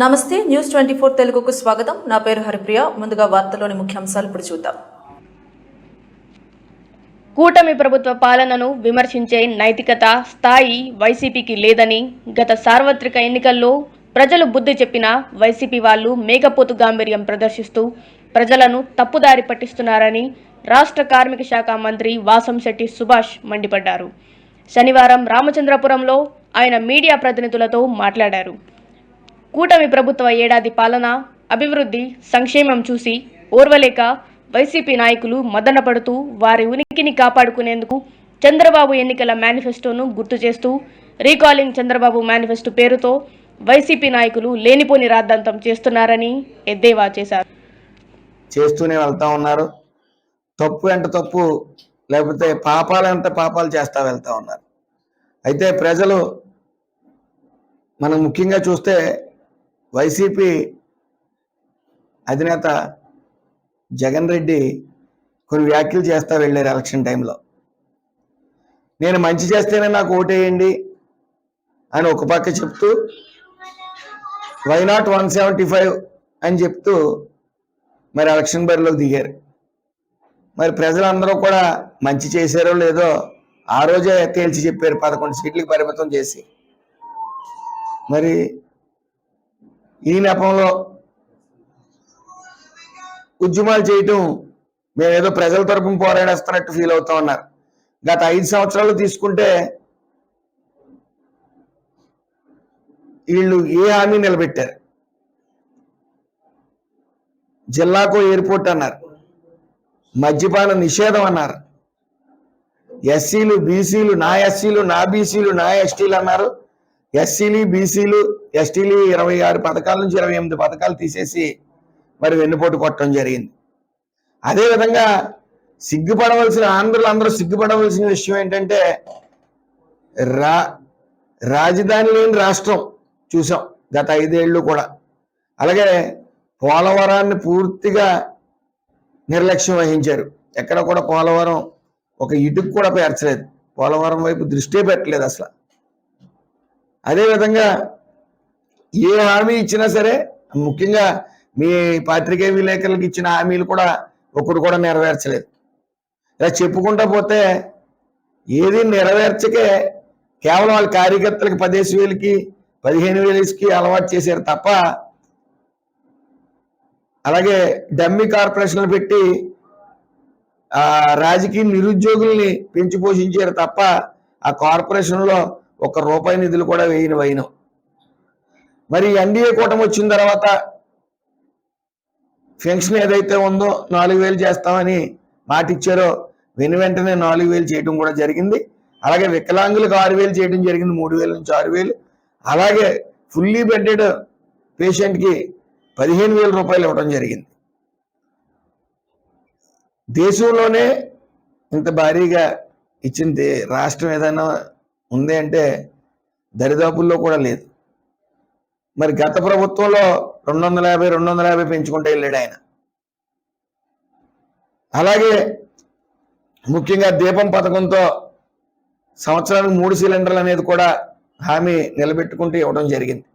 నమస్తే న్యూస్ 24 తెలుగుకు స్వాగతం. నా పేరు హరిప్రియ. ముందుగా వార్తల్లోని ముఖ్యాంశాలు ఇప్పుడు చూద్దాం. కూటమి ప్రభుత్వ పాలనను విమర్శించే నైతికత స్థాయి వైసీపీకి లేదని గత సార్వత్రిక ఎన్నికల్లో ప్రజలు బుద్ధి చెప్పిన వైసీపీ వాళ్ళు మేకపోతు గాంభీర్యం ప్రదర్శిస్తూ ప్రజలను తప్పుదారి పట్టిస్తున్నారని రాష్ట్ర కార్మిక శాఖ మంత్రి వాసంశెట్టి సుభాష్ మండిపడ్డారు. శనివారం రామచంద్రపురంలో ఆయన మీడియా ప్రతినిధులతో మాట్లాడారు. కూటమి ప్రభుత్వ ఏడాది పాలన, అభివృద్ధి, సంక్షేమం చూసి ఓర్వలేక వైసీపీ నాయకులు మదనపడుతూ వారి ఉనికిని కాపాడుకునేందుకు చంద్రబాబు ఎన్నికల మేనిఫెస్టోను గుర్తు చేస్తూ రీకాలింగ్ చంద్రబాబు మేనిఫెస్టో పేరుతో వైసీపీ నాయకులు లేనిపోని రాద్ధాంతం చేస్తున్నారని ఎద్దేవా చేశారు. చేస్తూనే వెళ్తా ఉన్నారు. తప్పు ఎంత తప్పు, లేకపోతే పాపాలు ఎంత పాపాలు చేస్తా వెళ్తా ఉన్నారు. అయితే ప్రజలు మనం ముఖ్యంగా చూస్తే వైసీపీ అధినేత జగన్ రెడ్డి కొన్ని వ్యాఖ్యలు చేస్తా వెళ్ళారు ఎలక్షన్ టైంలో. నేను మంచి చేస్తేనే నాకు ఓటేయండి అని ఒక పక్క చెప్తూ వై నాట్ 175 అని చెప్తూ మరి ఎలక్షన్ బరిలోకి దిగారు. మరి ప్రజలందరూ కూడా మంచి చేశారో లేదో ఆ రోజే తేల్చి చెప్పారు, 11 సీట్లకు పరిమితం చేసి. మరి ఈ నెపంలో ఉద్యమాలు చేయటం మేమేదో ప్రజల తరపున పోరాడేస్తున్నట్టు ఫీల్ అవుతా ఉన్నారు. గత 5 సంవత్సరాలు తీసుకుంటే వీళ్ళు ఏ హామీ నిలబెట్టారు? జిల్లాకు ఎయిర్పోర్ట్ అన్నారు, మద్యపాన నిషేధం అన్నారు, ఎస్సీలు బీసీలు నా ఎస్సీలు నా బీసీలు నా ఎస్టీలు అన్నారు. ఎస్సీలు బీసీలు ఎస్టీలు 26 పథకాల నుంచి 28 పథకాలు తీసేసి మరి వెన్నుపోటు కొట్టడం జరిగింది. అదేవిధంగా సిగ్గుపడవలసిన అందరూ సిగ్గుపడవలసిన విషయం ఏంటంటే రాజధాని లేని రాష్ట్రం చూసాం గత 5 ఏళ్ళు కూడా. అలాగే పోలవరాన్ని పూర్తిగా నిర్లక్ష్యం వహించారు. ఎక్కడ కూడా పోలవరం ఒక ఇటుకు కూడా పేర్చలేదు, పోలవరం వైపు దృష్టి పెట్టలేదు అసలు. అదేవిధంగా ఏ హామీ ఇచ్చినా సరే, ముఖ్యంగా మీ పాత్రికేయ విలేకరులకు ఇచ్చిన హామీలు కూడా ఒకరు కూడా నెరవేర్చలేదు. ఇలా చెప్పుకుంటా పోతే ఏది నెరవేర్చకే కేవలం వాళ్ళ కార్యకర్తలకు 10,000కి 15,000కి అలవాటు చేశారు తప్ప, అలాగే డమ్మీ కార్పొరేషన్లు పెట్టి రాజకీయ నిరుద్యోగుల్ని పెంచి పోషించారు తప్ప ఆ కార్పొరేషన్లో ₹1 నిధులు కూడా వేయను. మరి ఎన్డీఏ కూటమి వచ్చిన తర్వాత పెన్షన్ ఏదైతే ఉందో 4,000 చేస్తామని మాట ఇచ్చారో వెంటనే 4,000 చేయడం కూడా జరిగింది. అలాగే వికలాంగులకు 6,000 చేయడం జరిగింది, 3,000 నుంచి 6,000. అలాగే ఫుల్లీ బెడ్డెడ్ పేషెంట్కి ₹15,000 ఇవ్వడం జరిగింది. దేశంలోనే ఇంత భారీగా ఇచ్చింది రాష్ట్రం ఏదైనా ఉంది అంటే దరిదాపుల్లో కూడా లేదు. మరి గత ప్రభుత్వంలో 250 పెంచుకుంటూ వెళ్ళాడు ఆయన. అలాగే ముఖ్యంగా దీపం పథకంతో సంవత్సరానికి 3 సిలిండర్లు అనేది కూడా హామీ నిలబెట్టుకుంటూ ఇవ్వడం జరిగింది.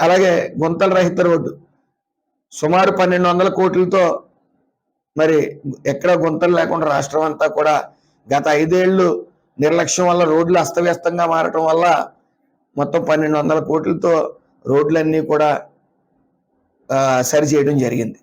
అలాగే గుంతల రహిత రోడ్డు సుమారు 1,200 కోట్లతో మరి ఎక్కడ గుంతలు లేకుండా రాష్ట్రం అంతా కూడా గత 5 ఏళ్ళు నిర్లక్ష్యం వల్ల రోడ్లు అస్తవ్యస్తంగా మారటం వల్ల మొత్తం 1,200 కోట్లతో రోడ్లన్నీ కూడా సరి చేయడం జరిగింది.